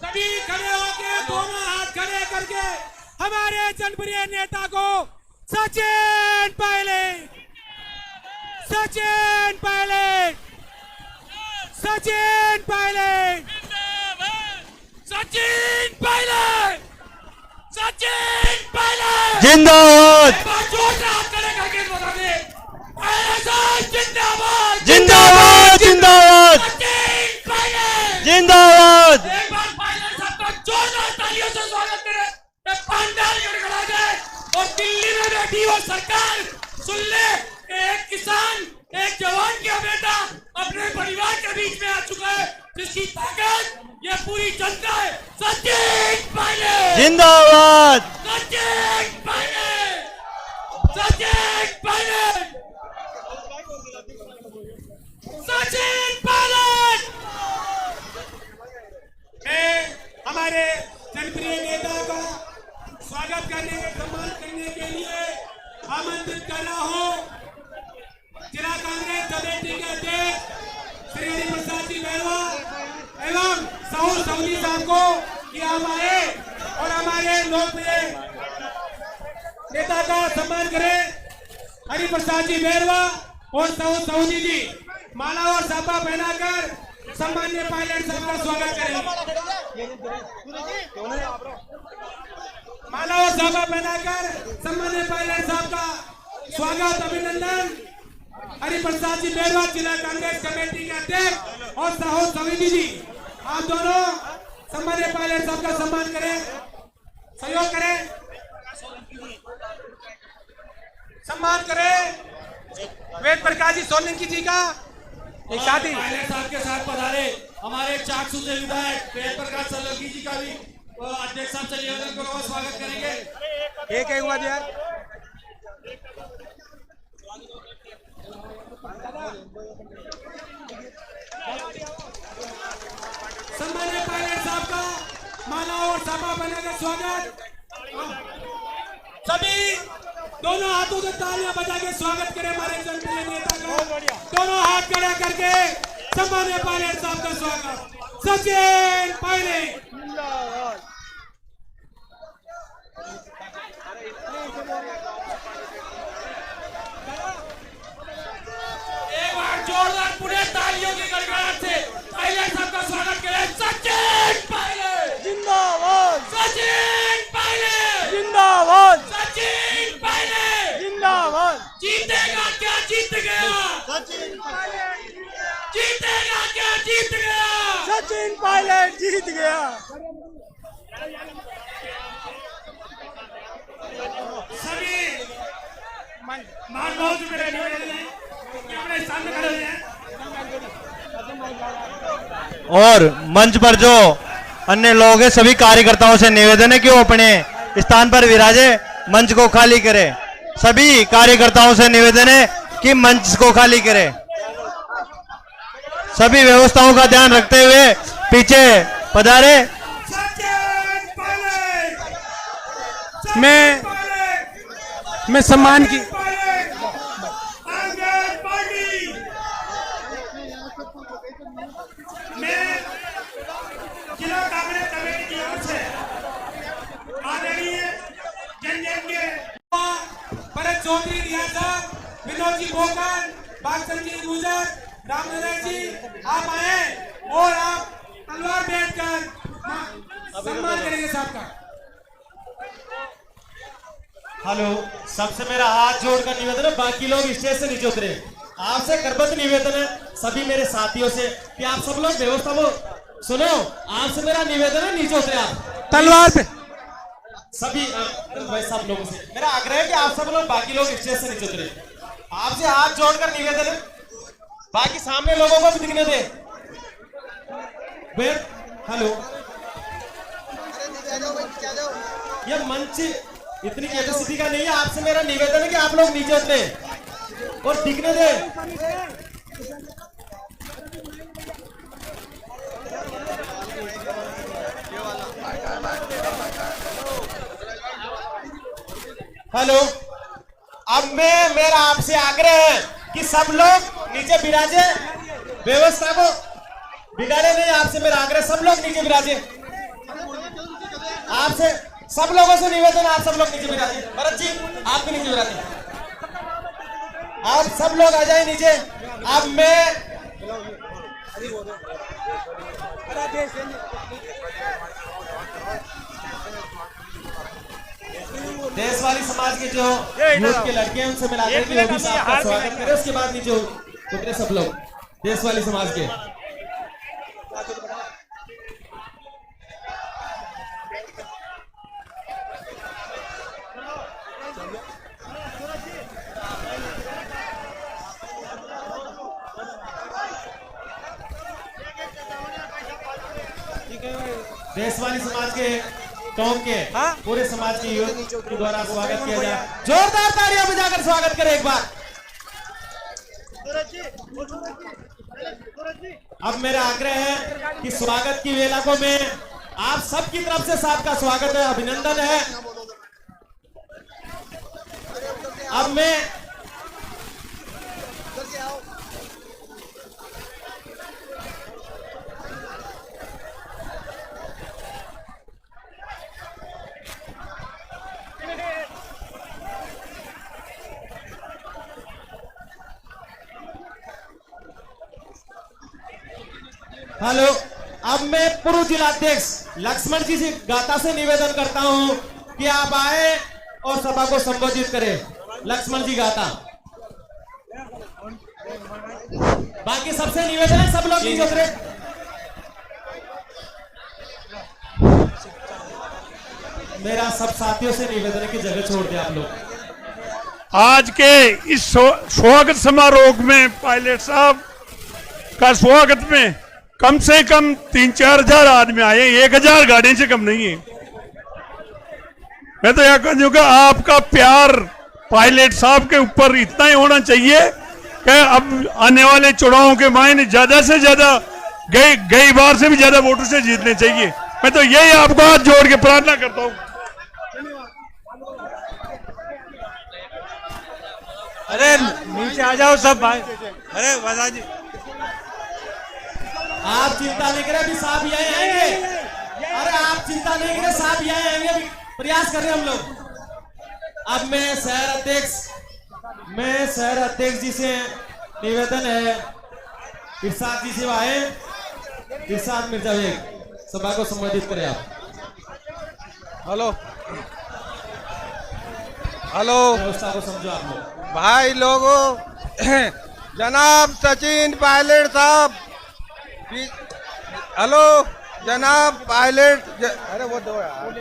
सभी खड़े होके दोनों हाथ खड़े करके हमारे जनप्रिय नेता को सचिन पायलट, सचिन पायलट, सचिन पायलट, सचिन पायलट, सचिन पायलट जिंदाबाद जिंदाबाद जिंदाबाद जिंदाबाद जिंदाबाद। एक बार पायलट साहब का जोरदार तालियों से स्वागत करें। पंडाल गड़गड़ा जाए और दिल्ली में बैठी वो सरकार सुन ले, एक किसान, एक जवान का बेटा अपने परिवार के बीच में आ चुका है, जिसकी ताकत ये पूरी जनता है। सचिन पायलट जिंदाबाद सचिन पायलट, सचिन पायलट, सचिन पायलट। मैं हमारे जनप्रिय नेता का स्वागत करने, सम्मान करने के लिए आमंत्रित कर रहा हूं जिला कांग्रेस कमेटी के अध्यक्ष श्री हरि प्रसाद जी मेहरवा एवं साहू सऊदी साहब को कि आप आए और हमारे लोकप्रिय नेता का सम्मान करें। हरि प्रसाद जी मेहरवा और साहू सऊदी जी माला और साफा पहनाकर सम्मान्य पायलट साहब का स्वागत करेंगे। माला और साफा पहनाकर सम्मान्य पायलट साहब का स्वागत, अभिनंदन। हरि प्रसाद जी मेहरवा जिला कांग्रेस कमेटी के अध्यक्ष और साहू सवीदी जी, आप दोनों सम्मान्य पायलट साहब का सम्मान करें, सहयोग करें, सम्मान करें। वेद प्रकाश जी सोलंकी जी का एक साथी पायलट साहब के साथ पधारे हमारे चाकसू से विधायक वेद प्रकाश सोलंकी जी का भी अध्यक्ष साहब से निवेदन को स्वागत करेंगे। एक बाद यार सम्मान्य पायलट साहब का माला और साफा बनाकर स्वागत। सभी दोनों हाथों से तालियां बजा के स्वागत करें हमारे जनप्रिय नेता का। दोनों हाथ खड़े करके सम्मान्य पायलट साहब का स्वागत। सचिन पायलट एक बार जोरदार पूरे तालियों की गड़गड़ाहट से पायलट साहब का स्वागत करें। सचिन पायलट जिंदाबाद सचिन पायलट जिंदाबाद सचिन पायलट जिंदाबाद। जीतेगा क्या जीत गया, जीतेगा क्या जीत गया। सचिन पायलट जीत गया। सभी महानुभाव से मेरा निवेदन है कि अपने स्थान में खड़े हो जाएं। और मंच पर जो अन्य लोग हैं सभी कार्यकर्ताओं से निवेदन है कि वो अपने स्थान पर विराजे, मंच को खाली करें। सभी कार्यकर्ताओं से निवेदन है कि मंच को खाली करें। सभी व्यवस्थाओं का ध्यान रखते हुए पीछे पधारे। सचिन पायलट, मैं सम्मान की कांग्रेस पार्टी में जिला कांग्रेस कमेटी की ओर से आदरणीय जन के भरत चौधरी रियाज साहब, विनोद जी भोकन, बागचंद जी गुजर, रामनगर जी, आप आए और आप तलवार बैठकर सम्मान करेंगे साहब का। हेलो, सबसे मेरा हाथ जोड़कर निवेदन है, बाकी लोग स्टेज से नीचे उतरे। आपसे करबद्ध निवेदन है सभी मेरे साथियों से कि आप सब लोग व्यवस्था को सुनो। आपसे मेरा निवेदन है, नीचे उतरे आप तलवार पे। सभी भाई सब लोगों से मेरा आग्रह है कि आप सब लोग बाकी लोग स्टेज से नीचे उतरे। आपसे हाथ जोड़कर निवेदन है, बाकी सामने लोगों को भी दिखने दे। हेलो, ये मंच इतनी कैपेसिटी का नहीं है। आपसे मेरा निवेदन है कि आप लोग नीचे उतरे और दिखने दे। हेलो, अब मेरा आपसे आग्रह है कि सब लोग नीचे विराजे, व्यवस्था को बिगाड़े नहीं। आपसे मेरा आग्रह, सब लोग नीचे विराजे। आपसे सब लोगों से निवेदन है, आप सब लोग नीचे बिराजे। भरत जी आप भी नीचे बिराजे, आप सब लोग आ जाए नीचे। अब मैं देश वाली समाज के जो यूथ के लड़के हैं उनसे मिलाते हैं कि वो भी साहब का स्वागत करें। उसके बाद नीचे उतरे सब लोग देश वाली समाज के। देश वाली समाज के टोंक के पूरे समाज के युवक के द्वारा स्वागत किया जाए। जोरदार तालियां बजाकर स्वागत करें एक बार। अब मेरा आग्रह है कि स्वागत की वेला को मैं आप सबकी तरफ से सबका स्वागत है, अभिनंदन है। अब मैं हेलो, अब मैं पूर्व जिलाध्यक्ष लक्ष्मण जी से गाता से निवेदन करता हूं कि आप आए और सभा को संबोधित करें। लक्ष्मण जी गाता। बाकी सबसे निवेदन है सब लोग नीचे उतरे। मेरा सब साथियों से निवेदन है कि जगह छोड़ दे आप लोग। आज के इस स्वागत समारोह में पायलट साहब का स्वागत में कम से कम 3-4 हजार आदमी आए, 1000 गाड़ी से कम नहीं है। मैं तो यह कहूँगा आपका प्यार पायलट साहब के ऊपर इतना ही होना चाहिए कि अब आने वाले चुनावों के मायने ज्यादा से ज्यादा गई बार से भी ज्यादा वोटों से जीतने चाहिए। मैं तो यही आपको हाथ जोड़ के प्रार्थना करता हूँ। अरे नीचे आ जाओ सब भाई। अरे वजा जी आप चिंता नहीं करें, अभी साहब यहीं आएंगे। अरे आप चिंता नहीं करें, साहब यहीं आएंगे, अभी प्रयास कर रहे हैं हम लोग। अब मैं शहर अध्यक्ष जी से निवेदन है, इरशाद जी से आए। इरशाद मिर्जा बेग सभा को संबोधित करें आप। हेलो हेलो व्यवस्था को समझो आप लोग। भाई लोगों, जनाब सचिन पायलट साहब, हेलो जनाब पायलट अरे वो दो यार।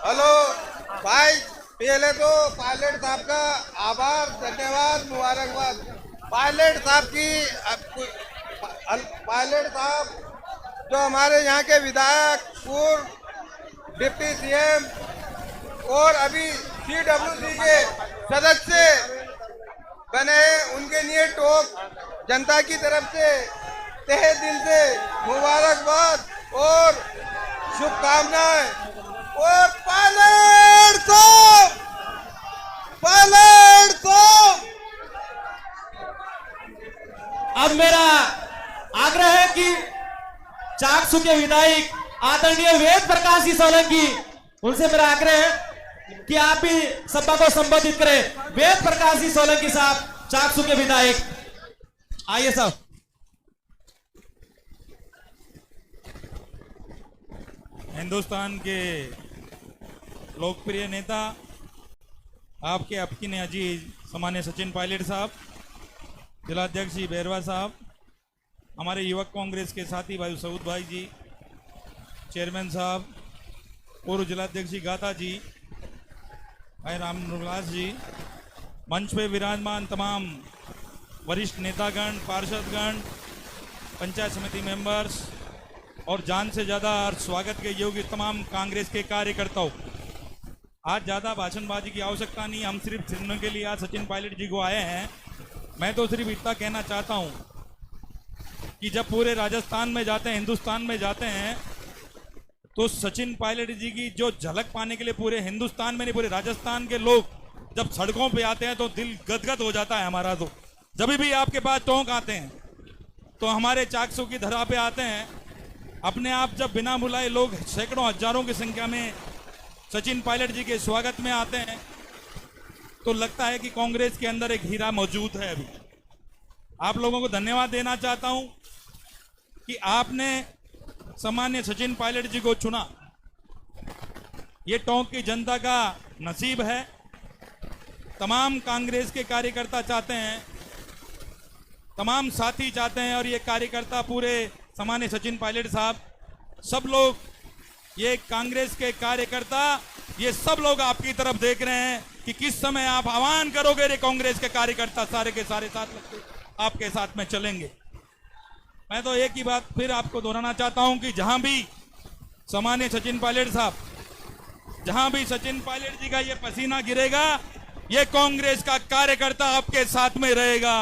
हेलो भाई, पहले तो पायलट साहब का आभार, धन्यवाद, मुबारकबाद। पायलट साहब जो हमारे यहाँ के विधायक, पूर्व डिप्टी सीएम और अभी CWC के सदस्य बने, उनके लिए टोक जनता की तरफ से तहे दिल से मुबारकबाद और शुभकामनाएं। और पायलट साहब अब मेरा आग्रह है कि चाकसू के विधायक आदरणीय वेद प्रकाश जी सोलंकी, उनसे मेरा आग्रह है कि आप भी सभा को संबोधित करें। वेद प्रकाश जी सोलंकी साहब, चाकसू के विधायक, आइए साहब। हिंदुस्तान के लोकप्रिय नेता आपके आपकी ने अजीज सामान्य सचिन पायलट साहब, जिलाध्यक्ष जी बैरवा साहब, हमारे युवक कांग्रेस के साथी भाई सऊद भाई जी, चेयरमैन साहब, पूर्व जिलाध्यक्ष जी गाता जी, भाई राम निवास जी, मंच पे विराजमान तमाम वरिष्ठ नेतागण, पार्षदगण, पंचायत समिति मेंबर्स और जान से ज़्यादा स्वागत के योग्य तमाम कांग्रेस के कार्यकर्ताओं, आज ज़्यादा भाषणबाजी की आवश्यकता नहीं, हम सिर्फ सुनने के लिए आज सचिन पायलट जी को आए हैं। मैं तो सिर्फ इतना कहना चाहता हूं कि जब पूरे राजस्थान में जाते हैं, हिंदुस्तान में जाते हैं, तो सचिन पायलट जी की जो झलक पाने के लिए पूरे हिंदुस्तान में नहीं, पूरे राजस्थान के लोग जब सड़कों पे आते हैं तो दिल गदगद हो जाता है हमारा। तो जब भी आपके पास टोंक आते हैं तो हमारे चाकसू की धरा पे आते हैं अपने आप जब बिना बुलाए लोग सैकड़ों हजारों की संख्या में सचिन पायलट जी के स्वागत में आते हैं तो लगता है कि कांग्रेस के अंदर एक हीरा मौजूद है। अभी आप लोगों को धन्यवाद देना चाहता हूं कि आपने सम्मान्य सचिन पायलट जी को चुना। ये टोंक की जनता का नसीब है। तमाम कांग्रेस के कार्यकर्ता चाहते हैं, तमाम साथी चाहते हैं और ये कार्यकर्ता पूरे सम्मान्य सचिन पायलट साहब, सब लोग, ये कांग्रेस के कार्यकर्ता, ये सब लोग आपकी तरफ देख रहे हैं कि किस समय आप आह्वान करोगे रे कांग्रेस के कार्यकर्ता सारे के सारे साथ आपके साथ में चलेंगे। मैं तो एक ही बात फिर आपको दोहराना चाहता हूं कि जहां भी सम्मान्य सचिन पायलट साहब, जहां भी सचिन पायलट जी का ये पसीना गिरेगा, ये कांग्रेस का कार्यकर्ता आपके साथ में रहेगा।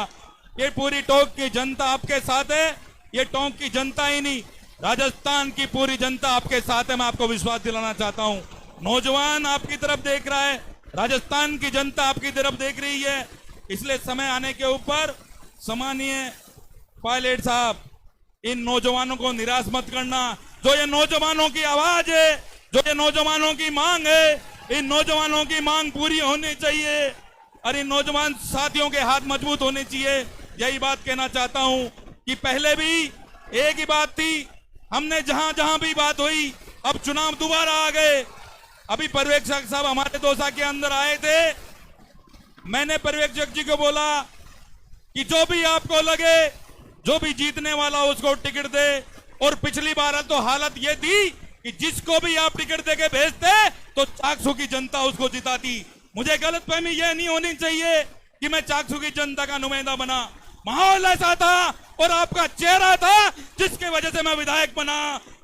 ये पूरी टोंक की जनता आपके साथ है। ये टोंक की जनता ही नहीं, राजस्थान की पूरी जनता आपके साथ है। मैं आपको विश्वास दिलाना चाहता हूं। नौजवान आपकी तरफ देख रहा है, राजस्थान की जनता आपकी तरफ देख रही है। इसलिए समय आने के ऊपर सम्मानीय पायलट साहब, इन नौजवानों को निराश मत करना। जो ये नौजवानों की आवाज है, जो ये नौजवानों की मांग है, इन नौजवानों की मांग पूरी होनी चाहिए और इन नौजवान साथियों के हाथ मजबूत होने चाहिए। यही बात कहना चाहता हूं कि पहले भी एक ही बात थी, हमने जहां जहां भी बात हुई, अब चुनाव दोबारा आ गए। अभी पर्यवेक्षक साहब हमारे दौसा के अंदर आए थे, मैंने पर्यवेक्षक जी को बोला कि जो भी आपको लगे, जो भी जीतने वाला उसको टिकट दे। और पिछली बार तो हालत ये थी कि जिसको भी आप टिकट देके भेजते तो चाकसू की जनता उसको जिताती। मुझे गलतफहमी ये नहीं होनी चाहिए कि मैं चाकसू की जनता का नुमाइंदा बना। माहौल ऐसा था और आपका चेहरा था जिसके वजह से मैं विधायक बना।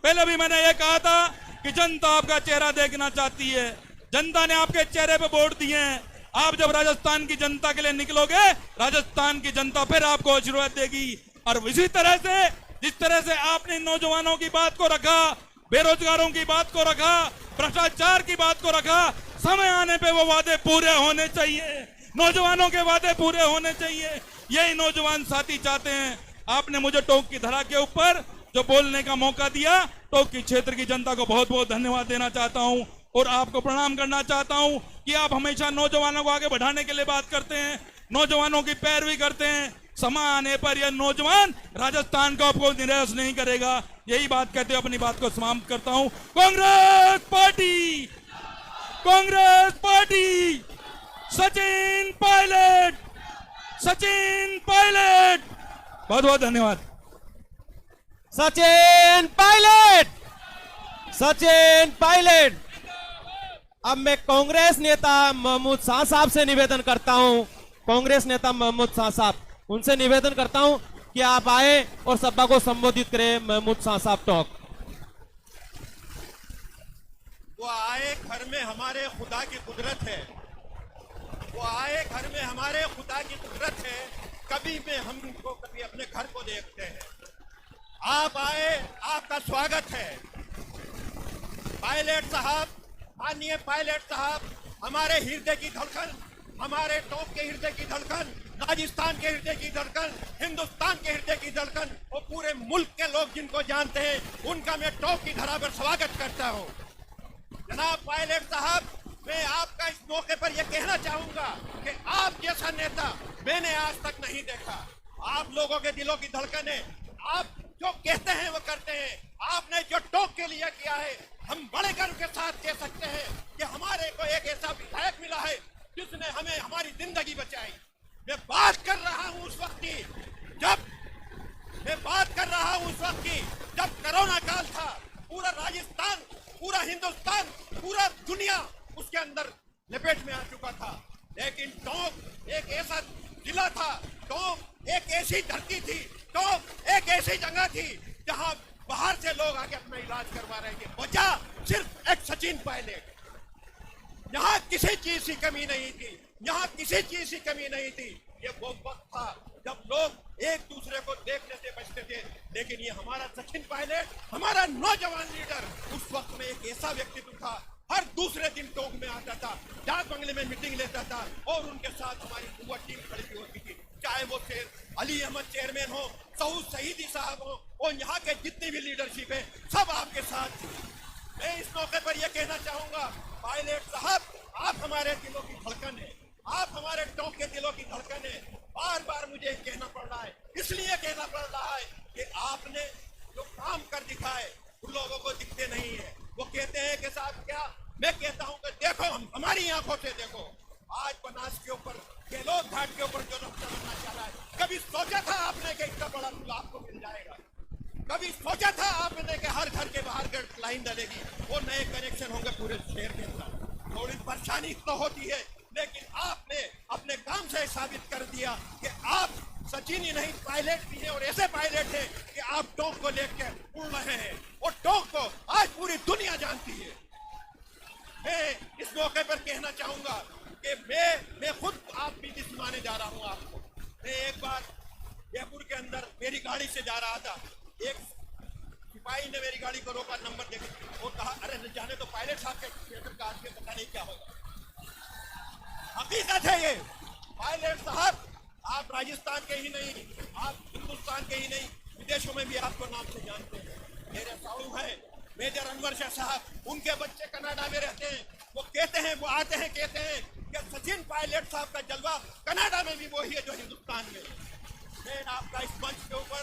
पहले भी मैंने ये कहा था कि जनता आपका चेहरा देखना चाहती है। जनता ने आपके चेहरे पे वोट दिए हैं। आप जब राजस्थान की जनता के लिए निकलोगे, राजस्थान की जनता फिर आपको आशीर्वाद देगी। और इसी तरह से, जिस तरह से आपने नौजवानों की बात को रखा, बेरोजगारों की बात को रखा, भ्रष्टाचार की बात को रखा, समय आने पे वो वादे पूरे होने चाहिए। नौजवानों के वादे पूरे होने चाहिए। यही नौजवान साथी चाहते हैं। आपने मुझे टोंक की धरा के ऊपर जो बोलने का मौका दिया, टोंक की क्षेत्र की जनता को बहुत बहुत धन्यवाद देना चाहता हूं और आपको प्रणाम करना चाहता हूं कि आप हमेशा नौजवानों को आगे बढ़ाने के लिए बात करते हैं, नौजवानों की पैरवी करते हैं। समय आने पर यह नौजवान राजस्थान को आपको निराश नहीं करेगा। यही बात कहते हुए अपनी बात को समाप्त करता हूं। Congress party, Congress party, Sachin Pilot, Sachin Pilot. बहुत बहुत धन्यवाद। सचिन पायलट, सचिन पायलट। अब मैं कांग्रेस नेता महमूद शाह साहब से निवेदन करता हूं, कांग्रेस नेता महमूद शाह साहब, उनसे निवेदन करता हूं कि आप आए और सभा को संबोधित करें। महमूद शाह साहब टॉक। वो आए घर में हमारे खुदा की कुदरत है, वो आए घर में हमारे खुदा की कुदरत है। कभी में हम उनको कभी अपने घर को देखते हैं। आप आए, आपका स्वागत है। पायलट साहब, माननीय पायलट साहब, हमारे हृदय की धड़कन, हमारे टोंक के हृदय की धड़कन, राजस्थान के हृदय की धड़कन, हिंदुस्तान के हृदय की धड़कन और पूरे मुल्क के लोग जिनको जानते हैं, उनका मैं टोंक की धरा पर स्वागत करता हूं। जनाब पायलट साहब, मैं आपका इस मौके पर यह कहना चाहूंगा कि आप जैसा नेता मैंने आज तक नहीं देखा। आप लोगों के दिलों की धड़कन है। आप जो कहते हैं वो करते हैं। आपने जो टोंक के लिए किया है, हम बड़े गर्व के साथ कह सकते हैं कि हमारे को एक ऐसा विधायक मिला है जिसने हमें हमारी जिंदगी बचाई। मैं बात कर रहा हूं उस वक्त की, जब कोरोना काल था। पूरा राजस्थान, पूरा हिंदुस्तान, पूरा दुनिया उसके अंदर लपेट में आ चुका था। लेकिन टोंक एक ऐसा जिला था, टोंक एक ऐसी धरती थी, टोंक एक ऐसी जगह थी जहां बाहर से लोग आके अपना इलाज करवा रहे थे। वजह सिर्फ एक सचिन पायलट। यहाँ किसी चीज की कमी नहीं थी, यहाँ किसी चीज की कमी नहीं थी। ये वो वक्त था जब लोग एक दूसरे को देखने से बचते थे। लेकिन ये हमारा सचिन पायलट, हमारा नौजवान लीडर, उस वक्त में एक ऐसा व्यक्तित्व था हर दूसरे दिन टोंक में आता था, डाक बंगले में मीटिंग लेता था और उनके साथ हमारी पूरी टीम खड़ी होती थी, चाहे वो अली अहमद चेयरमैन हो, सऊद शहीदी साहब हो और यहाँ के जितनी भी लीडरशिप है सब आपके साथ थी। मैं इस मौके पर यह कहना चाहूंगा, पायलट साहब आप हमारे दिलों की धड़कन है, आप हमारे टोंक के दिलों की धड़कन है। बार बार मुझे कहना पड़ रहा है, इसलिए कहना पड़ रहा है कि आपने जो काम कर दिखाए उन लोगों को दिखते नहीं है। वो कहते हैं कि साहब क्या, मैं कहता हूं कि देखो, हम हमारी आंखों से देखो, आज बनास के ऊपर, केलोद घाट के ऊपर जो रास्ता बनना चाह रहा है, कभी सोचा था आपने कि इतना बड़ा पुल आपको मिल जाएगा? कभी सोचा था आपने कि हर घर के बाहर लाइन डलेगी, वो नए कनेक्शन होंगे पूरे शहर के अंदर? थोड़ी परेशानी तो होती है, लेकिन आपने अपने काम से साबित कर दिया कि आप सचिन ही नहीं पायलट भी हैं और ऐसे पायलट हैं कि आप टोंक को लेकर उड़ रहे हैं और टोंक को आज पूरी दुनिया जानती है। मैं इस मौके पर कहना चाहूंगा कि मैं खुद आप भी सुनाने जा रहा हूं आपको। मैं एक बार जयपुर के अंदर मेरी गाड़ी से जा रहा था, एक सिपाही ने मेरी गाड़ी को रोका, नंबर देखा, वो कहा अरे न जाने तो पायलट साहब के क्षेत्र का आगे पता नहीं क्या होगा। हकीकत है ये, पायलट साहब आप राजस्थान के ही नहीं, आप हिंदुस्तान के ही नहीं, विदेशों में भी आपको नाम से जानते हैं। मेरे साड़ू हैं मेजर अनवर शाह साहब, उनके बच्चे कनाडा में रहते हैं, वो कहते हैं, वो आते हैं कहते हैं कि सचिन पायलट साहब का जलवा कनाडा में भी वही है जो हिंदुस्तान में। मैं आपका इस मंच के ऊपर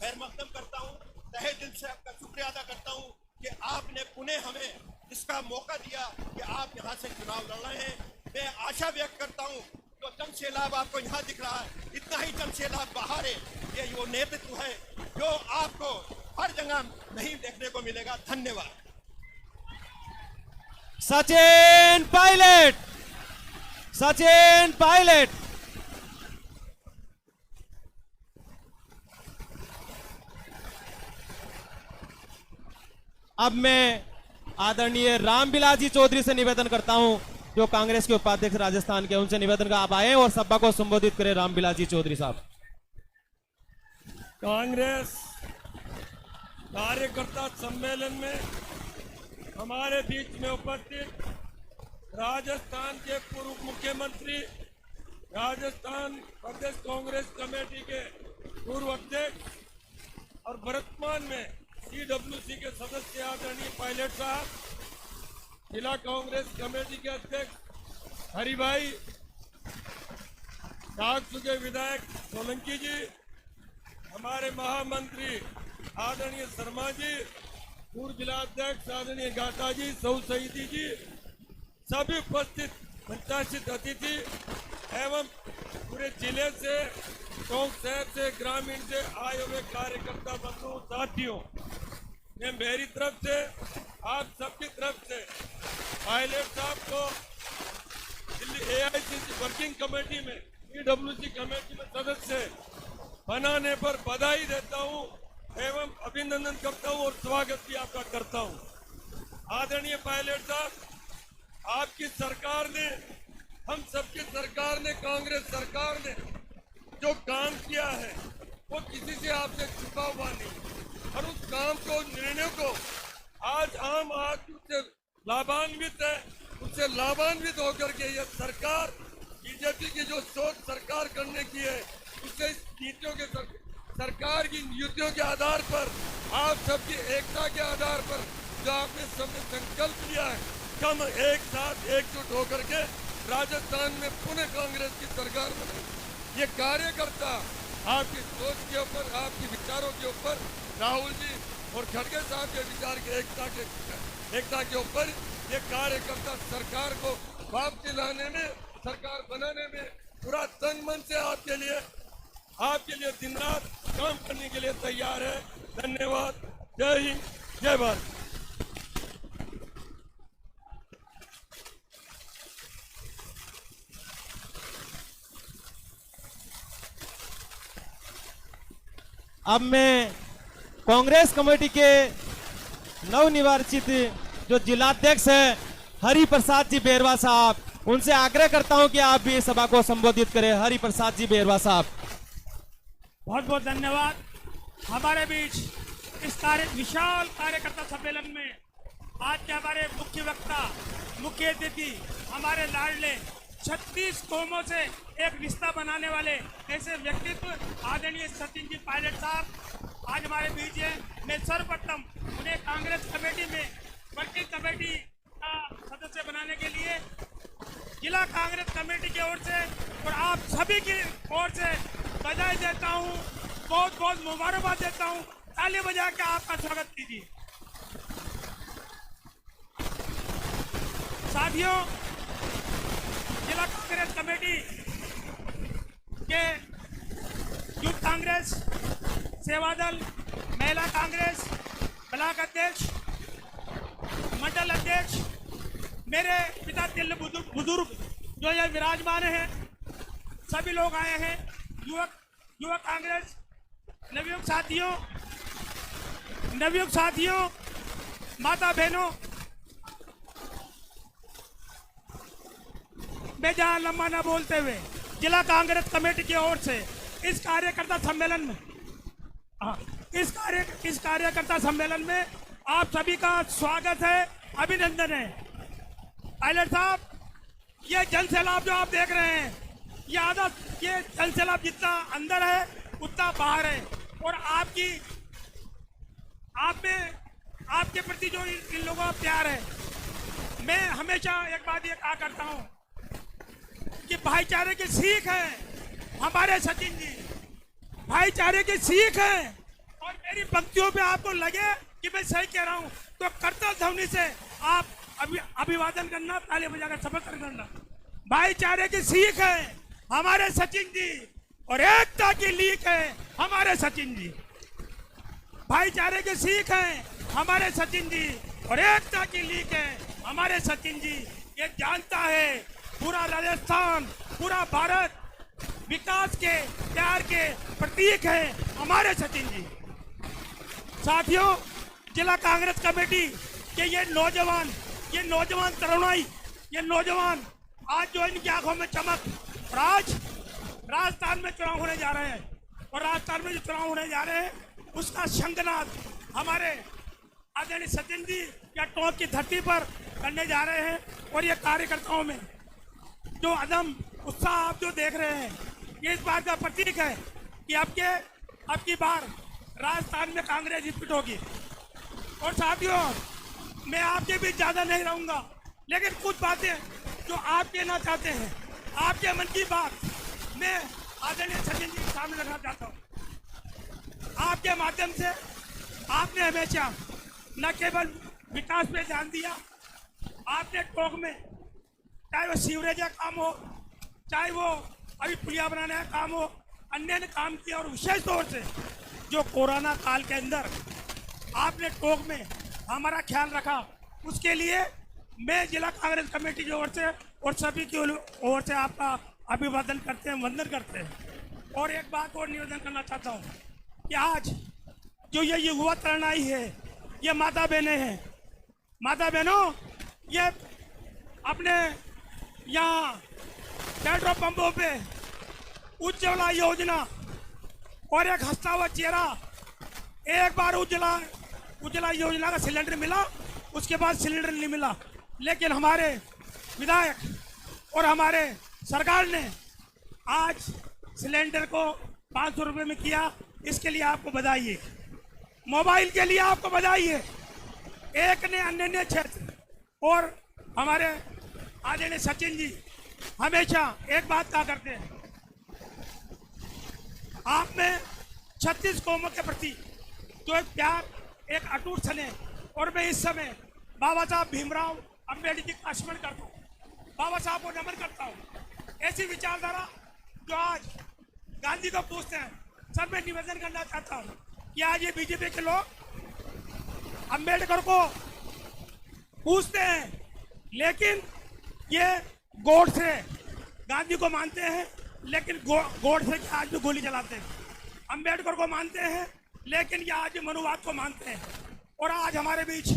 खैर मकदम करता हूँ, तहे दिल से आपका शुक्रिया अदा करता हूँ कि आपने पुनः हमें इसका मौका दिया कि आप यहाँ से चुनाव लड़ रहे हैं। मैं आशा व्यक्त करता हूँ जो जमशेलाब आपको यहाँ दिख रहा है, इतना ही जमशेलाब बाहर है। ये वो नेतृत्व है जो आपको हर जगह नहीं देखने को मिलेगा। धन्यवाद। सचिन पायलट, सचिन पायलट। अब मैं आदरणीय रामबिलास जी चौधरी से निवेदन करता हूं, जो कांग्रेस के उपाध्यक्ष राजस्थान के, उनसे निवेदन का आप आए और सभा को संबोधित करें। रामबिलास जी चौधरी साहब। कांग्रेस कार्यकर्ता सम्मेलन में हमारे बीच में उपस्थित राजस्थान के पूर्व मुख्यमंत्री, राजस्थान प्रदेश कांग्रेस कमेटी के पूर्व अध्यक्ष और वर्तमान में CWC के सदस्य आदरणीय पायलट साहब, जिला कांग्रेस कमेटी के अध्यक्ष हरिभाई, डाकसू के विधायक सोलंकी जी, हमारे महामंत्री आदरणीय शर्मा जी, पूर्व जिला अध्यक्ष आदरणीय गाटा जी, सऊद शहीदी जी, सभी उपस्थित पंचायत अतिथि एवं पूरे जिले से, टोंक शहर से, ग्रामीण से आए हुए कार्यकर्ता बंधुओं साथियों, मैं मेरी तरफ से, आप सबकी तरफ से पायलट साहब को दिल्ली AICC वर्किंग कमेटी में, CWC कमेटी में सदस्य बनाने पर बधाई देता हूं एवं अभिनंदन करता हूं और स्वागत भी आपका करता हूं। आदरणीय पायलट साहब, आपकी सरकार ने, हम सबकी सरकार ने, कांग्रेस सरकार ने जो काम किया है वो किसी से आपसे छुपा हुआ नहीं, और उस काम को, निर्णय को आज आम आदमी से लाभान्वित है। उससे लाभान्वित होकर के यह सरकार, बीजेपी की जो सोच सरकार करने की है, उससे इस नीतियों के सरकार की नीतियों के आधार पर, आप सबकी एकता के आधार पर जो आपने सबने संकल्प लिया है, हम एक साथ एकजुट होकर के राजस्थान में पुनः कांग्रेस की सरकार बनाएंगे। ये कार्यकर्ता आपकी सोच के ऊपर, आपके विचारों के ऊपर, राहुल जी और खड़गे साहब के विचार के एकता के ऊपर ये कार्यकर्ता सरकार को वापसी लाने में, सरकार बनाने में पूरा तन मन से आपके लिए दिन रात काम करने के लिए तैयार है। धन्यवाद। जय हिंद, जय भारत। अब मैं कांग्रेस कमेटी के नवनिर्वाचित जो जिलाध्यक्ष है हरि प्रसाद जी बेरवा साहब, उनसे आग्रह करता हूं कि आप भी इस सभा को संबोधित करें। हरि प्रसाद जी बेरवा साहब। बहुत बहुत धन्यवाद। हमारे बीच इस विशाल कार्यकर्ता सम्मेलन में आज के हमारे मुख्य वक्ता, मुख्य अतिथि, हमारे लाडले 36 कौमों से एक रिश्ता बनाने वाले ऐसे व्यक्तित्व आदरणीय सचिन जी पायलट साहब आज हमारे बीच हैं। मैं सर्वप्रथम उन्हें कांग्रेस कमेटी में वर्किंग कमेटी का सदस्य बनाने के लिए जिला कांग्रेस कमेटी की ओर से और आप सभी की ओर से बधाई देता हूं, बहुत बहुत मुबारकबाद देता हूं। ताली बजा के आपका स्वागत कीजिए। साथियों, जिला कांग्रेस कमेटी के यूथ कांग्रेस, सेवा दल, महिला कांग्रेस, ब्लॉक अध्यक्ष, मंडल अध्यक्ष, मेरे पिता तिल बुजुर्ग जो ये विराजमान हैं, सभी लोग आए हैं। युवक कांग्रेस, नवयुवक साथियों, माता बहनों, मैं जहाँ लंबा ना बोलते हुए जिला कांग्रेस कमेटी की ओर से इस कार्यकर्ता सम्मेलन में इस कार्यकर्ता सम्मेलन में आप सभी का स्वागत है, अभिनंदन है। पायलट साहब, ये जन सैलाब जो आप देख रहे हैं, ये जन सैलाब जितना अंदर है उतना बाहर है, और आपके प्रति जो इन लोगों का प्यार है, मैं हमेशा एक बात ये कहा करता हूँ कि भाईचारे की सीख है हमारे सचिन जी, भाईचारे की सीख है। और मेरी पंक्तियों पे आपको लगे कि मैं सही कह रहा हूँ तो करतल ध्वनि से आप अभिवादन करना, ताली बजाकर समर्थन करना। भाईचारे की सीख है हमारे सचिन जी और एकता की लीक है हमारे सचिन जी। भाईचारे की सीख है हमारे सचिन जी और एकता की लीक है हमारे सचिन जी। ये जानता है पूरा राजस्थान, पूरा भारत विकास के प्यार के प्रतीक है हमारे सचिन जी। साथियों, जिला कांग्रेस कमेटी के ये नौजवान तरुणाई, ये नौजवान आज जो इनकी आंखों में चमक, और आज राजस्थान में चुनाव होने जा रहे हैं, और राजस्थान में जो चुनाव होने जा रहे हैं उसका शंखनाद हमारे आदरणीय सचिन जी या टोंक की धरती पर करने जा रहे हैं। और ये कार्यकर्ताओं में जो अदम उत्साह आप जो देख रहे हैं, ये इस बात का प्रतीक है कि अब की बार राजस्थान में कांग्रेस जीत होगी। और साथियों, मैं आपके बीच ज़्यादा नहीं रहूँगा, लेकिन कुछ बातें जो आप कहना चाहते हैं, आपके मन की बात मैं आदरणीय सचिन जी के सामने रखना चाहता हूँ। आपके माध्यम से आपने हमेशा न केवल विकास पे ध्यान दिया, आपने टोंक में चाहे वो सीवरेज का काम हो, चाहे वो अभी पुलिया बनाने का काम हो, अन्य काम किया। और विशेष तौर से जो कोरोना काल के अंदर आपने टोंक में हमारा ख्याल रखा, उसके लिए मैं जिला कांग्रेस कमेटी की ओर से और सभी की ओर से आपका अभिवादन करते हैं, वंदन करते हैं। और एक बात और निवेदन करना चाहता हूँ कि आज जो ये युवा तरुणाई है, ये माता बहनें हैं। माता बहनों, ये अपने यहाँ पेट्रोल पंपों पे उज्ज्वला योजना और एक हंसता हुआ चेहरा, एक बार उज्ज्वला योजना का सिलेंडर मिला, उसके बाद सिलेंडर नहीं मिला। लेकिन हमारे विधायक और हमारे सरकार ने आज सिलेंडर को 500 रुपये में किया, इसके लिए आपको बधाई है। मोबाइल के लिए आपको बधाई है। एक ने अन्य क्षेत्र और हमारे आदरणीय सचिन जी हमेशा एक बात कहा करते हैं, आप में 36 कौमों के प्रति जो एक प्यार, एक अटूट स्नेह, और मैं इस समय बाबा साहब भीमराव अम्बेडकर का स्मरण करता हूँ, बाबा साहब को नमन करता हूँ। ऐसी विचारधारा जो आज गांधी को पूछते हैं, सर मैं निवेदन करना चाहता हूँ कि आज ये बीजेपी के लोग अम्बेडकर को पूछते हैं, लेकिन ये गोडसे गांधी को मानते हैं, लेकिन गोडसे की आज भी गोली चलाते हैं। अम्बेडकर को मानते हैं, लेकिन ये आज भी मनुवाद को मानते हैं। और आज हमारे बीच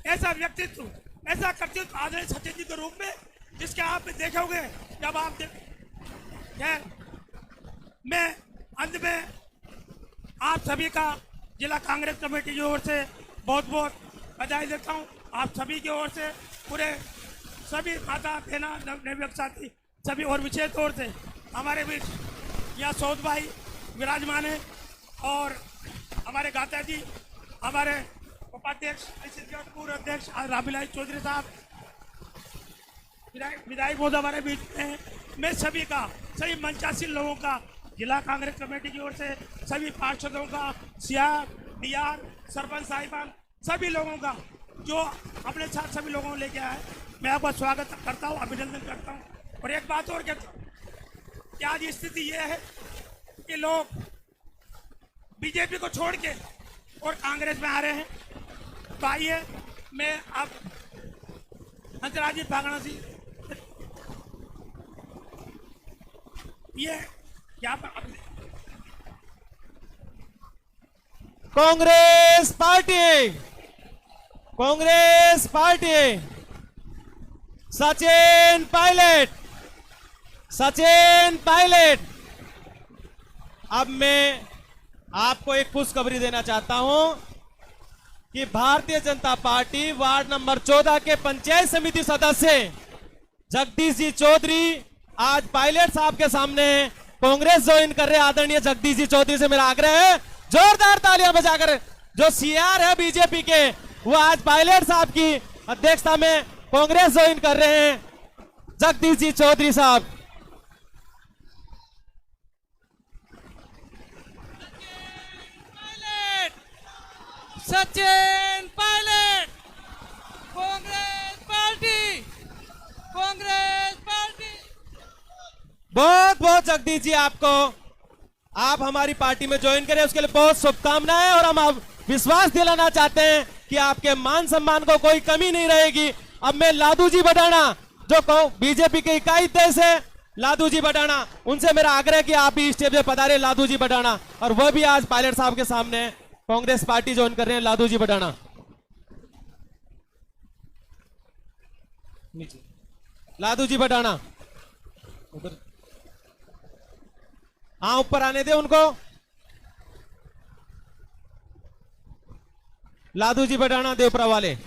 ऐसा व्यक्तित्व, ऐसा कर्तृत्व आदरणीय सचिन जी के रूप में, जिसके आप देखे होंगे जब आप मैं अंत में आप सभी का जिला कांग्रेस कमेटी की ओर से बहुत बहुत बधाई देता हूँ, आप सभी की ओर से पूरे सभी माता बहना नवयुवक साथी सभी और विशेष तौर से हमारे बीच यहाँ सौद भाई विराजमान है और हमारे गाता जी, हमारे उपाध्यक्ष पूर्व अध्यक्ष राबिलाई चौधरी साहब, विधायक महोदय हमारे बीच में हैं। मैं सभी का, सभी मंचासीन लोगों का, जिला कांग्रेस कमेटी की ओर से सभी पार्षदों का, सीआर, डीआर, सरपंच साहिबान, सभी लोगों का जो अपने साथ सभी लोगों को लेके आए, मैं आपका स्वागत करता हूँ, अभिनंदन करता हूँ। और एक बात और कहता हूँ कि आज स्थिति ये है कि लोग बीजेपी को छोड़ के और कांग्रेस में आ रहे हैं। तो आइए मैं आप हंसराज जी भागना सी ये क्या कांग्रेस पार्टी, कांग्रेस पार्टी, सचिन पायलट, सचिन पायलट। अब मैं आपको एक खुशखबरी देना चाहता हूं कि Bharatiya Janata party ward number 14 के पंचायत समिति सदस्य जगदीश जी चौधरी आज पायलट साहब के सामने कांग्रेस ज्वाइन कर रहे। आदरणीय जगदीश जी चौधरी से मेरा आग्रह है जोरदार तालियां बजाकर, जो सीआर है बीजेपी के, वो आज पायलट साहब की अध्यक्षता में कांग्रेस ज्वाइन कर रहे हैं। जगदीश जी चौधरी साहब। Sachin Pilot, Congress party, Congress party. बहुत बहुत जगदीश जी आपको, आप हमारी पार्टी में ज्वाइन करें उसके लिए बहुत शुभकामनाएं। और हम आप विश्वास दिलाना चाहते हैं कि आपके मान सम्मान को कोई कमी नहीं रहेगी। अब मैं लादू जी बडाना, जो बीजेपी के इकाई अध्यक्ष है लादू जी बडाना, उनसे मेरा आग्रह कि आप भी स्टेज पे पधारे। लादू जी बडाना, और वह भी आज पायलट साहब के सामने कांग्रेस पार्टी ज्वाइन कर रहे हैं। लादू जी बडाना नीचे, लादू जी बडाना उधर, हाँ ऊपर आने दे उनको। लादू जी बडाना देवपुरा वाले।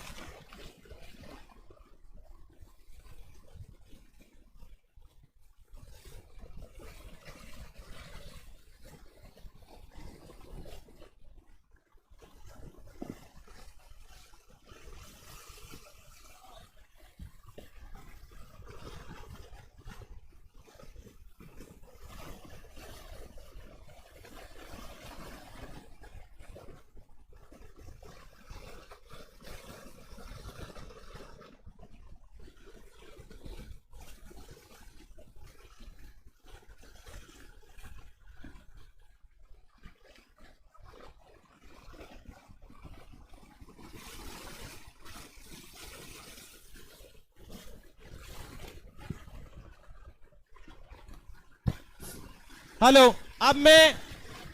हेलो, अब मैं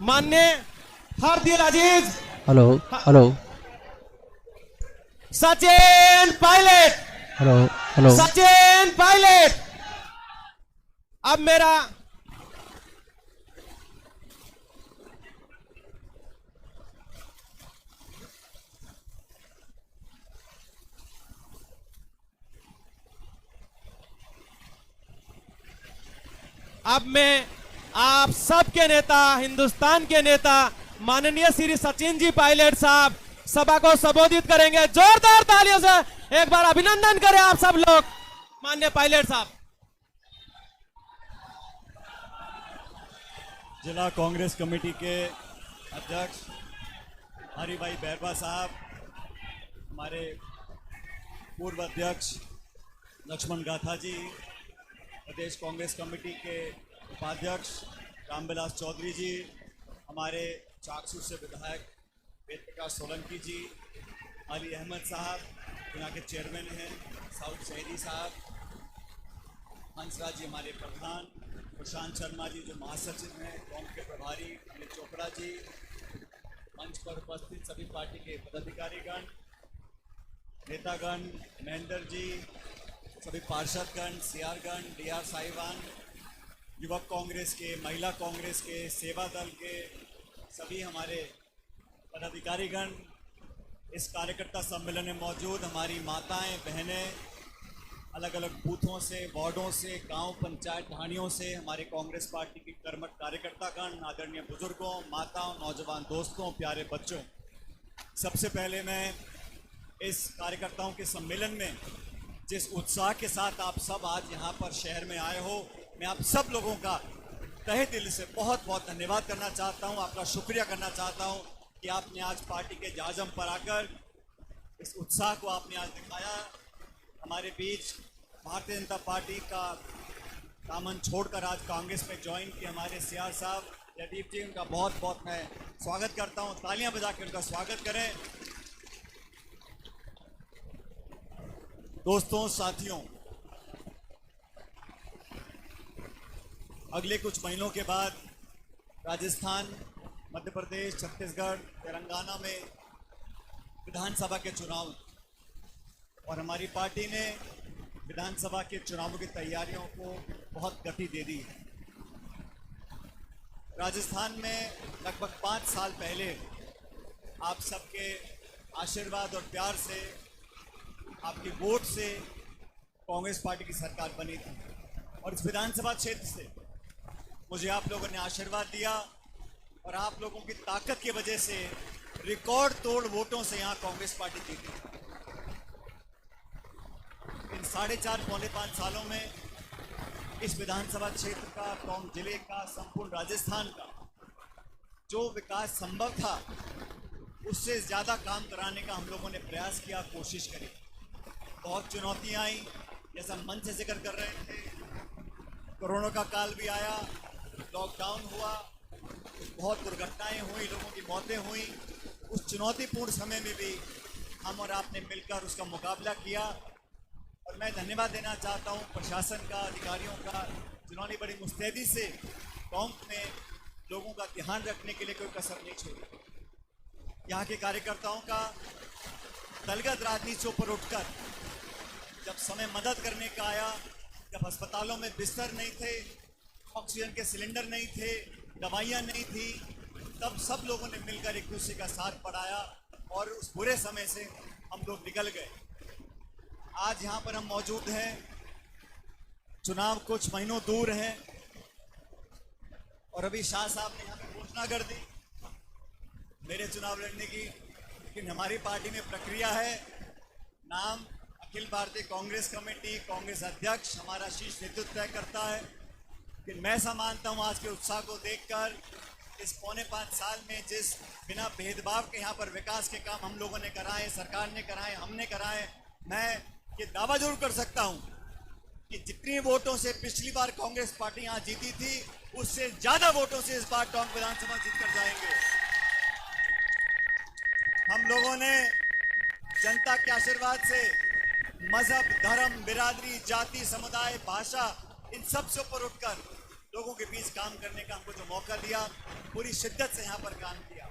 माननीय Hardik Aziz, hello hello Sachin Pilot, hello hello Sachin Pilot. अब मेरा अब मैं आप सबके नेता, हिंदुस्तान के नेता माननीय श्री सचिन जी पायलट साहब सभा को संबोधित करेंगे। जोरदार तालियों से एक बार अभिनंदन करें आप सब लोग माननीय पायलट साहब। जिला कांग्रेस कमेटी के अध्यक्ष हरि भाई बैरवा साहब, हमारे पूर्व अध्यक्ष लक्ष्मण गाथा जी, प्रदेश कांग्रेस कमेटी के उपाध्यक्ष रामविलास चौधरी जी, हमारे चाकसू से विधायक वेद प्रकाश सोलंकी जी, अली अहमद साहब यहाँ के चेयरमैन हैं, साउद शहीदी साहब, हंसराज जी हमारे प्रधान, प्रशांत शर्मा जी जो महासचिव हैं, कौम के प्रभारी अनिल चोपड़ा जी, मंच पर उपस्थित सभी पार्टी के पदाधिकारीगण, नेतागण, महेंद्र जी, सभी पार्षदगण, सीआरगण, डीआर साहिबान, युवक कांग्रेस के, महिला कांग्रेस के, सेवा दल के सभी हमारे पदाधिकारीगण, इस कार्यकर्ता सम्मेलन में मौजूद हमारी माताएं, बहनें, अलग अलग बूथों से, वार्डों से, गांव पंचायत ढाणियों से, हमारे कांग्रेस पार्टी की कर्मठ कार्यकर्तागण, आदरणीय बुजुर्गों, माताओं, नौजवान दोस्तों, प्यारे बच्चों, सबसे पहले मैं इस कार्यकर्ताओं के सम्मेलन में जिस उत्साह के साथ आप सब आज यहाँ पर शहर में आए हो, मैं आप सब लोगों का तहे दिल से बहुत बहुत धन्यवाद करना चाहता हूँ, आपका शुक्रिया करना चाहता हूँ कि आपने आज पार्टी के जाजम पर आकर इस उत्साह को आपने आज दिखाया। हमारे बीच भारतीय जनता पार्टी का दामन छोड़कर आज कांग्रेस में ज्वाइन किए हमारे सीआर साहब जयदीप जी, उनका बहुत बहुत मैं स्वागत करता हूं। तालियां बजा के उनका स्वागत करें। दोस्तों, साथियों, अगले कुछ महीनों के बाद राजस्थान, मध्य प्रदेश, छत्तीसगढ़, तेलंगाना में विधानसभा के चुनाव और हमारी पार्टी ने विधानसभा के चुनावों की तैयारियों को बहुत गति दे दी है। राजस्थान में लगभग 5 साल पहले आप सबके आशीर्वाद और प्यार से, आपके वोट से कांग्रेस पार्टी की सरकार बनी थी और इस विधानसभा क्षेत्र से मुझे आप लोगों ने आशीर्वाद दिया और आप लोगों की ताकत की वजह से रिकॉर्ड तोड़ वोटों से यहाँ कांग्रेस पार्टी जीती। इन 4.5 पौने 5 सालों में इस विधानसभा क्षेत्र का, टोंक जिले का, संपूर्ण राजस्थान का जो विकास संभव था उससे ज़्यादा काम कराने का हम लोगों ने प्रयास किया, कोशिश करी। बहुत चुनौतियाँ आई, जैसा मंच से जिक्र कर रहे थे, कोरोना का काल भी आया, लॉकडाउन हुआ, बहुत दुर्घटनाएं हुई, लोगों की मौतें हुई। उस चुनौतीपूर्ण समय में भी हम और आपने मिलकर उसका मुकाबला किया और मैं धन्यवाद देना चाहता हूं प्रशासन का, अधिकारियों का, जिन्होंने बड़ी मुस्तैदी से टोंक में लोगों का ध्यान रखने के लिए कोई कसर नहीं छोड़ी। यहाँ के कार्यकर्ताओं का दलगत राजनीतियों पर उठकर जब समय मदद करने का आया, जब अस्पतालों में बिस्तर नहीं थे, ऑक्सीजन के सिलेंडर नहीं थे, दवाइयाँ नहीं थी, तब सब लोगों ने मिलकर एक दूसरे का साथ बढ़ाया और उस बुरे समय से हम लोग निकल गए। आज यहाँ पर हम मौजूद हैं, चुनाव कुछ महीनों दूर हैं और अभी शाह साहब ने यहाँ पे घोषणा कर दी मेरे चुनाव लड़ने की, लेकिन हमारी पार्टी में प्रक्रिया है। नाम अखिल भारतीय कांग्रेस कमेटी, कांग्रेस अध्यक्ष हमारा शीर्ष नेतृत्व तय करता है। लेकिन मैं ऐसा मानता हूँ आज के उत्साह को देखकर, इस पौने 5 साल में जिस बिना भेदभाव के यहाँ पर विकास के काम हम लोगों ने कराए, सरकार ने कराए, हमने कराए, मैं ये दावा जरूर कर सकता हूँ कि जितनी वोटों से पिछली बार कांग्रेस पार्टी यहाँ जीती थी, उससे ज्यादा वोटों से इस बार टोंक विधानसभा जीत कर जाएंगे। हम लोगों ने जनता के आशीर्वाद से मजहब, धर्म, बिरादरी, जाति, समुदाय, भाषा, इन सब से ऊपर उठकर लोगों के बीच काम करने का हमको जो मौका दिया, पूरी शिद्दत से यहाँ पर काम किया।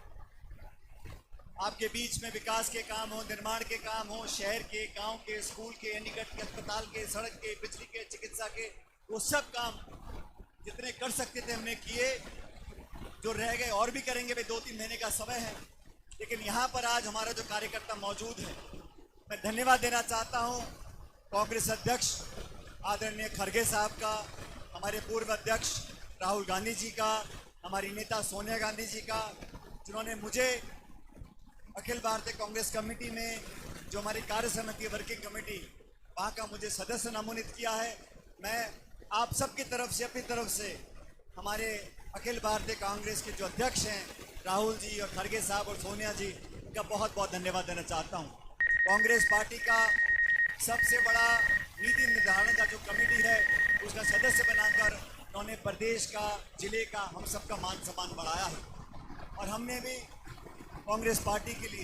आपके बीच में विकास के काम हो, निर्माण के काम हो, शहर के, गांव के, स्कूल के, निकट के, अस्पताल के, सड़क के, बिजली के, चिकित्सा के, वो सब काम जितने कर सकते थे हमने किए। जो रह गए और भी करेंगे, भाई 2-3 महीने का समय है। लेकिन यहाँ पर आज हमारा जो कार्यकर्ता मौजूद है, मैं धन्यवाद देना चाहता हूँ कांग्रेस अध्यक्ष आदरणीय खड़गे साहब का, हमारे पूर्व अध्यक्ष राहुल गांधी जी का, हमारी नेता सोनिया गांधी जी का, जिन्होंने मुझे अखिल भारतीय कांग्रेस कमेटी में, जो हमारी कार्य समिति वर्किंग कमेटी, वहाँ का मुझे सदस्य नामोनित किया है। मैं आप सबकी तरफ से, अपनी तरफ से, हमारे अखिल भारतीय कांग्रेस के जो अध्यक्ष हैं राहुल जी और खड़गे साहब और सोनिया जी का बहुत बहुत धन्यवाद देना चाहता हूँ। कांग्रेस पार्टी का सबसे बड़ा नीति निर्धारण का जो कमेटी है, उसका सदस्य बनाकर उन्होंने प्रदेश का, जिले का, हम सबका मान सम्मान बढ़ाया है। और हमने भी कांग्रेस पार्टी के लिए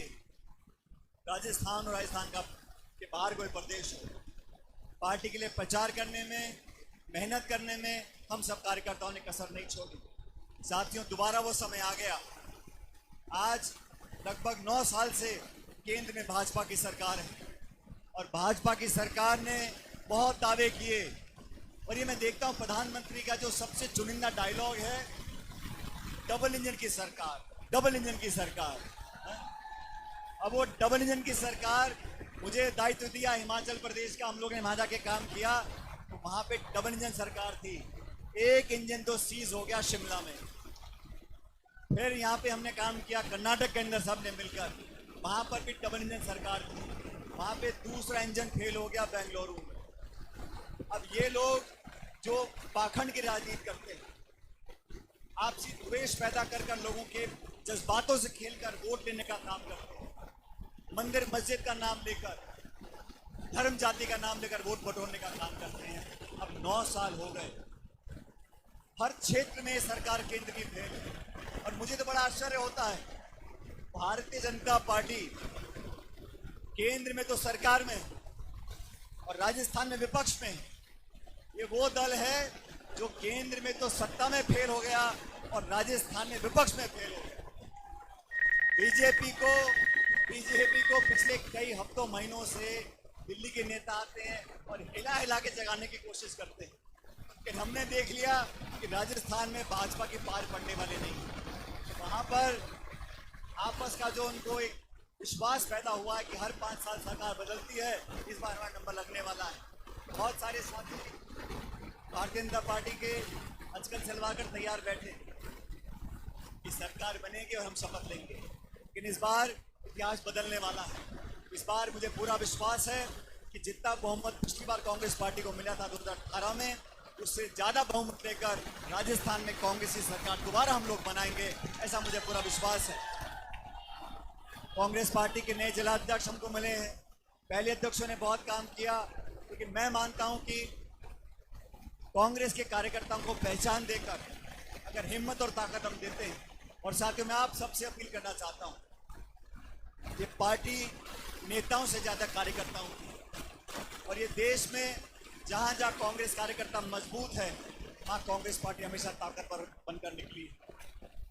राजस्थान और राजस्थान का के बाहर कोई प्रदेश हो, पार्टी के लिए प्रचार करने में, मेहनत करने में हम सब कार्यकर्ताओं ने कसर नहीं छोड़ी। साथियों, दोबारा वो समय आ गया। आज लगभग 9 साल से केंद्र में भाजपा की सरकार है और भाजपा की सरकार ने बहुत दावे किए और ये मैं देखता हूँ प्रधानमंत्री का जो सबसे चुनिंदा डायलॉग है, डबल इंजन की सरकार, डबल इंजन की सरकार। अब वो डबल इंजन की सरकार, मुझे दायित्व दिया हिमाचल प्रदेश का, हम लोग ने वहां जाके काम किया, तो वहां पे डबल इंजन सरकार थी। एक इंजन तो सीज हो गया शिमला में। फिर यहाँ पे हमने काम किया कर्नाटक के अंदर, सब ने मिलकर, वहां पर भी डबल इंजन सरकार थी। वहां पे दूसरा इंजन फेल हो गया बेंगलुरु में। अब ये लोग जो पाखंड की राजनीति करते हैं, आपसी द्वेष पैदा कर लोगों के जज्बातों से खेलकर वोट लेने का काम करते हैं, मंदिर मस्जिद का नाम लेकर, धर्म जाति का नाम लेकर वोट बटोरने का काम करते हैं। अब 9 साल हो गए, हर क्षेत्र में सरकार केंद्र की फेल है। और मुझे तो बड़ा आश्चर्य होता है, भारतीय जनता पार्टी केंद्र में तो सरकार में और राजस्थान में विपक्ष में, ये वो दल है जो केंद्र में तो सत्ता में फेल हो गया और राजस्थान में विपक्ष में फेल हो गया। बीजेपी को पिछले कई हफ्तों महीनों से दिल्ली के नेता आते हैं और हिला हिला के जगाने की कोशिश करते हैं, लेकिन हमने देख लिया कि राजस्थान में भाजपा की पार पड़ने वाले नहीं। वहां पर आपस का जो उनको एक विश्वास पैदा हुआ है कि हर 5 साल सरकार बदलती है, इस बार हमारा नंबर लगने वाला है। बहुत सारे साथी भारतीय जनता पार्टी के आजकल चलवा कर तैयार बैठे कि सरकार बनेगी और हम शपथ लेंगे, लेकिन इस बार इतिहास बदलने वाला है। इस बार मुझे पूरा विश्वास है कि जितना बहुमत पिछली बार कांग्रेस पार्टी को मिला था 2018 में, उससे ज़्यादा बहुमत लेकर राजस्थान में कांग्रेस की सरकार दोबारा हम लोग बनाएंगे, ऐसा मुझे पूरा विश्वास है। कांग्रेस पार्टी के नए जिलाध्यक्ष हमको मिले हैं, पहले अध्यक्षों ने बहुत काम किया, लेकिन मैं मानता हूं कि कांग्रेस के कार्यकर्ताओं को पहचान देकर अगर हिम्मत और ताकत हम देते हैं, और साथ ही मैं आप सबसे अपील करना चाहता हूं, ये पार्टी नेताओं से ज़्यादा कार्यकर्ताओं की, और ये देश में जहां जहां कांग्रेस कार्यकर्ता मजबूत है, वहाँ कांग्रेस पार्टी हमेशा ताकतवर बनकर निकली।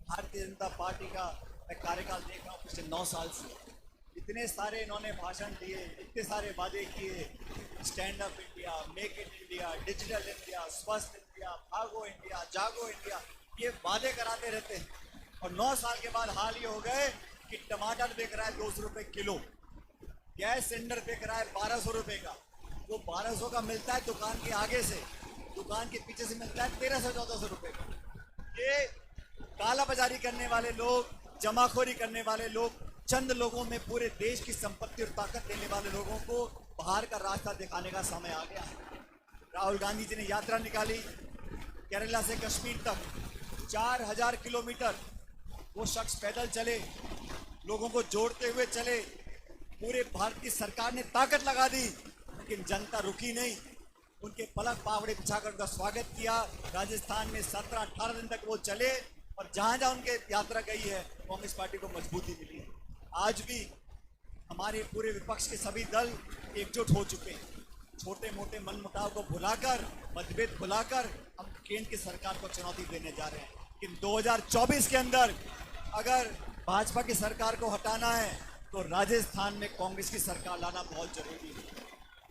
भारतीय जनता पार्टी का मैं कार्यकाल देख रहा हूँ पिछले 9 साल से, इतने सारे इन्होंने भाषण दिए, इतने सारे वादे किए, stand up India, make in India, digital India, स्वस्थ इंडिया, भागो इंडिया, जागो इंडिया, ये वादे कराते रहते हैं। और 9 साल के बाद हाल ये हो गए कि टमाटर बिक रहा है 200 रुपये किलो, गैस सिलेंडर बिक रहा है 1200 रुपये का, वो 1200 का मिलता है दुकान के आगे से, दुकान के पीछे से मिलता है 1300-1400 रुपये का। ये काला बाजारी करने वाले लोग, जमाखोरी करने वाले लोग, चंद लोगों में पूरे देश की संपत्ति और ताकत देने वाले लोगों को बाहर का रास्ता दिखाने का समय आ गया है। राहुल गांधी जी ने यात्रा निकाली केरला से कश्मीर तक, 4000 किलोमीटर वो शख्स पैदल चले, लोगों को जोड़ते हुए चले, पूरे भारत की सरकार ने ताकत लगा दी, लेकिन जनता रुकी नहीं, उनके पलक पावड़े बिछाकर उनका स्वागत किया। राजस्थान में 17-18 दिन तक वो चले, और जहां जहां उनके यात्रा गई है कांग्रेस पार्टी को मजबूती मिली है। आज भी हमारे पूरे विपक्ष के सभी दल एकजुट हो चुके हैं, छोटे मोटे मनमुटाव को भुलाकर, मतभेद भुलाकर हम केंद्र की सरकार को चुनौती देने जा रहे हैं। लेकिन 2024 के अंदर अगर भाजपा की सरकार को हटाना है तो राजस्थान में कांग्रेस की सरकार लाना बहुत जरूरी है।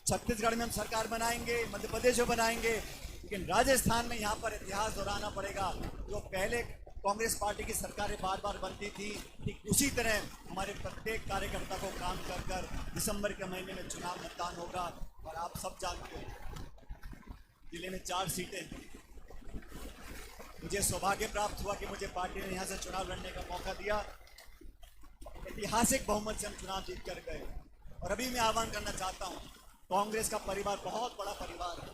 छत्तीसगढ़ में हम सरकार बनाएंगे, मध्य प्रदेश में बनाएंगे, लेकिन राजस्थान में यहाँ पर इतिहास दोहराना पड़ेगा। जो पहले कांग्रेस पार्टी की सरकारें बार बार बनती थी, ठीक उसी तरह हमारे प्रत्येक कार्यकर्ता को काम कर कर दिसंबर के महीने में चुनाव मतदान होगा। और आप सब जानते हो जिले में 4 सीटें हैं। मुझे सौभाग्य प्राप्त हुआ कि मुझे पार्टी ने यहाँ से चुनाव लड़ने का मौका दिया, ऐतिहासिक बहुमत से हम चुनाव जीत कर गए। और अभी मैं आह्वान करना चाहता हूँ, कांग्रेस का परिवार बहुत बड़ा परिवार है,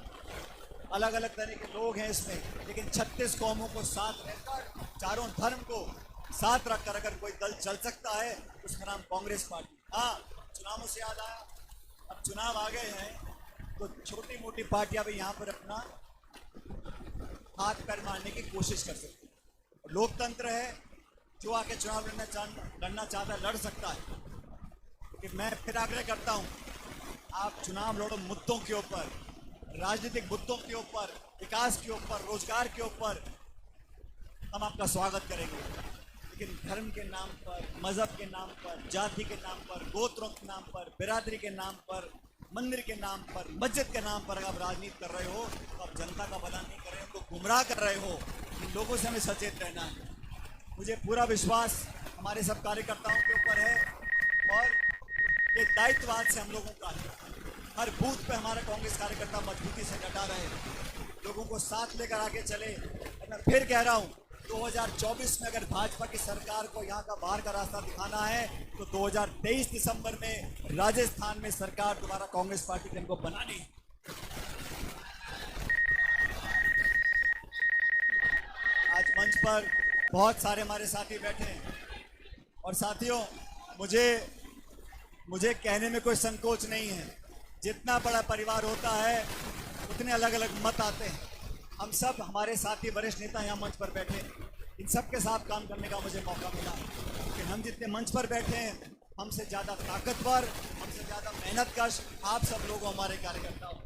अलग अलग तरह के लोग हैं इसमें, लेकिन 36 कौमों को साथ रहकर, चारों धर्म को साथ रखकर अगर कोई दल चल सकता है उसका नाम कांग्रेस पार्टी। हाँ, चुनावों से याद आया, अब चुनाव आ गए हैं तो छोटी मोटी पार्टियां भी यहाँ पर अपना हाथ पैर मारने की कोशिश कर सकती है। लोकतंत्र है, जो आके चुनाव लड़ना चाहता है लड़ सकता है, लेकिन मैं फिर आग्रह करता हूँ, आप चुनाव लड़ो मुद्दों के ऊपर, राजनीतिक मुद्दों के ऊपर, विकास के ऊपर, रोजगार के ऊपर, हम आपका स्वागत करेंगे। लेकिन धर्म के नाम पर, मजहब के नाम पर, जाति के नाम पर, गोत्रों के नाम पर, बिरादरी के नाम पर, मंदिर के नाम पर, मस्जिद के नाम पर अगर आप राजनीति कर रहे हो तो आप जनता का भला नहीं कर रहे हो, उनको गुमराह कर रहे हो। इन लोगों से हमें सचेत रहना है। मुझे पूरा विश्वास हमारे सब कार्यकर्ताओं के ऊपर है और ये दायित्ववाद से हम लोगों का है। हर बूथ पे हमारा कांग्रेस कार्यकर्ता मजबूती से डटा रहे, लोगों को साथ लेकर आगे चले। और मैं फिर कह रहा हूँ 2024 में अगर भाजपा की सरकार को यहाँ का बाहर का रास्ता दिखाना है तो 2023 दिसंबर में राजस्थान में सरकार दोबारा कांग्रेस पार्टी की हमको बनानी है। आज मंच पर बहुत सारे हमारे साथी बैठे हैं और साथियों मुझे कहने में कोई संकोच नहीं है। जितना बड़ा परिवार होता है उतने अलग अलग मत आते हैं। हम सब हमारे साथी वरिष्ठ नेता यहाँ मंच पर बैठे हैं, इन सब के साथ काम करने का मुझे मौका मिला। लेकिन हम जितने मंच पर बैठे हैं हमसे ज़्यादा ताकतवर, हमसे ज़्यादा मेहनतकश आप सब लोग हमारे कार्यकर्ता हो।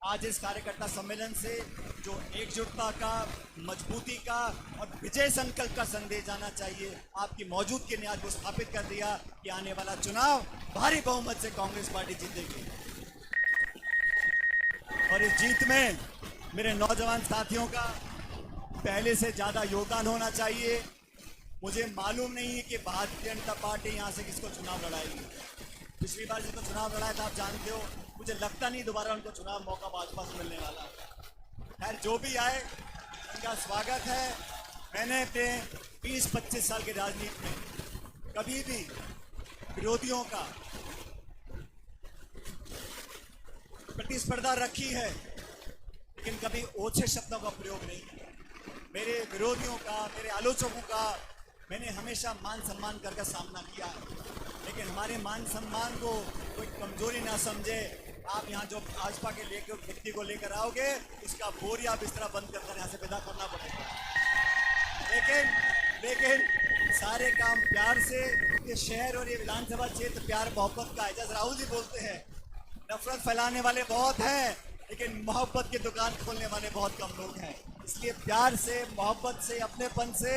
आज इस कार्यकर्ता सम्मेलन से जो एकजुटता का, मजबूती का और विजय संकल्प का संदेश जाना चाहिए, आपकी मौजूदगी ने आज वो स्थापित कर दिया कि आने वाला चुनाव भारी बहुमत से कांग्रेस पार्टी जीतेगी। और इस जीत में मेरे नौजवान साथियों का पहले से ज्यादा योगदान होना चाहिए। मुझे मालूम नहीं है कि भारतीय जनता पार्टी यहाँ से किसको चुनाव लड़ाएगी। पिछली बार जिसको चुनाव लड़ाया था आप जानते हो, मुझे लगता नहीं दोबारा उनको चुनाव मौका भाजपा से मिलने वाला। खैर जो भी आए उनका स्वागत है। मैंने अपने 20-25 साल की राजनीति में कभी भी विरोधियों का प्रतिस्पर्धा रखी है, लेकिन कभी ओछे शब्दों का प्रयोग नहीं। मेरे विरोधियों का, मेरे आलोचकों का मैंने हमेशा मान सम्मान करके सामना किया, लेकिन हमारे मान सम्मान को कोई कमजोरी ना समझे। आप यहाँ जो भाजपा के लेकर व्यक्ति को लेकर आओगे उसका बोरिया बिस्तरा बंद कर यहाँ से विदा करना पड़ेगा। लेकिन सारे काम प्यार से, ये शहर और ये विधानसभा क्षेत्र प्यार मोहब्बत का है। जैसे राहुल जी बोलते हैं नफरत फैलाने वाले बहुत हैं लेकिन मोहब्बत की दुकान खोलने वाले बहुत कम लोग हैं। इसलिए प्यार से, मोहब्बत से, अपनेपन से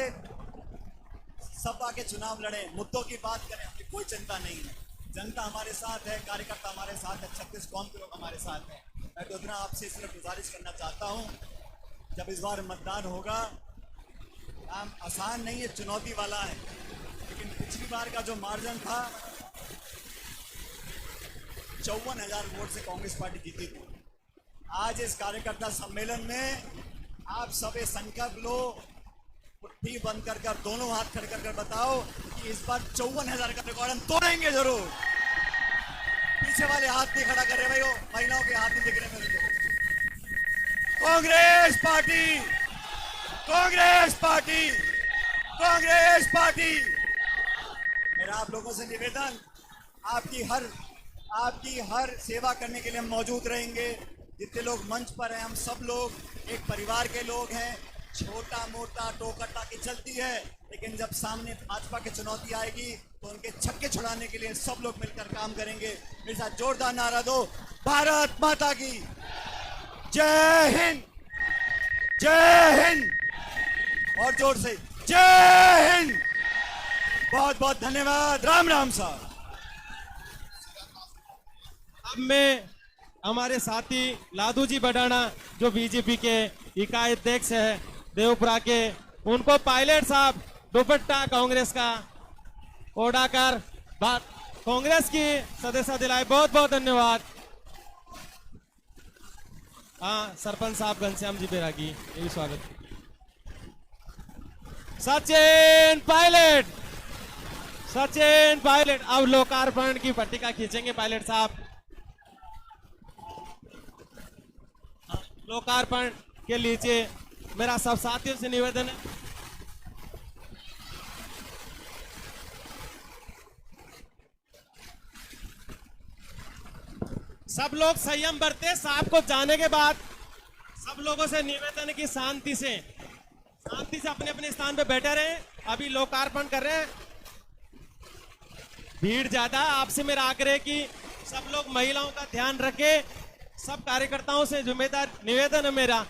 सब आके चुनाव लड़े, मुद्दों की बात करें, हमें कोई चिंता नहीं है। जनता हमारे साथ है, कार्यकर्ता हमारे साथ है, 36 कौम के लोग हमारे साथ हैं। मैं तो इतना आपसे सिर्फ गुजारिश करना चाहता हूँ, जब इस बार मतदान होगा, काम आसान नहीं है, चुनौती वाला है। लेकिन पिछली बार का जो मार्जिन था 54,000 वोट से कांग्रेस पार्टी जीती थी। आज इस कार्यकर्ता सम्मेलन में आप सब ये संकल्प लो, मुट्ठी बंद कर दोनों हाथ खड़े कर बताओ कि इस बार 54,000 का रिकॉर्ड हम तोड़ेंगे जरूर। पीछे वाले हाथ नहीं खड़ा कर रहे भाई, महिलाओं के हाथ नहीं दिख रहे मेरे को। Congress party, Congress party, Congress party. मेरा आप लोगों से निवेदन, आपकी हर सेवा करने के लिए हम मौजूद रहेंगे। जितने लोग मंच पर हैं हम सब लोग एक परिवार के लोग हैं। छोटा मोटा टोका टाकी चलती है, लेकिन जब सामने भाजपा की चुनौती आएगी तो उनके छक्के छुड़ाने के लिए सब लोग मिलकर काम करेंगे। मेरे साथ जोरदार नारा दो, भारत माता की जय हिंद, जय हिंद, और जोर से जय हिंद। बहुत बहुत धन्यवाद। राम राम साहब। अब मैं हमारे साथी लादू जी बडाना जो बीजेपी के इकाई अध्यक्ष है देवपुरा के, उनको पायलट साहब दुपट्टा कांग्रेस का ओढ़ाकर कांग्रेस की सदस्यता दिलाए। बहुत बहुत धन्यवाद। हाँ, सरपंच साहब घनश्याम जी बैरागी, ये भी स्वागत। सचिन पायलट, सचिन पायलट अब लोकार्पण की पट्टिका खींचेंगे पायलट साहब। लोकार्पण के लीजिए मेरा सब साथियों से निवेदन है, सब लोग संयम बरते। साहब को जाने के बाद सब लोगों से निवेदन है कि शांति से अपने अपने स्थान पे बैठे रहे। अभी लोकार्पण कर रहे हैं, भीड़ ज्यादा। आपसे मेरा आग्रह है कि सब लोग महिलाओं का ध्यान रखें। सब कार्यकर्ताओं से जिम्मेदार निवेदन है मेरा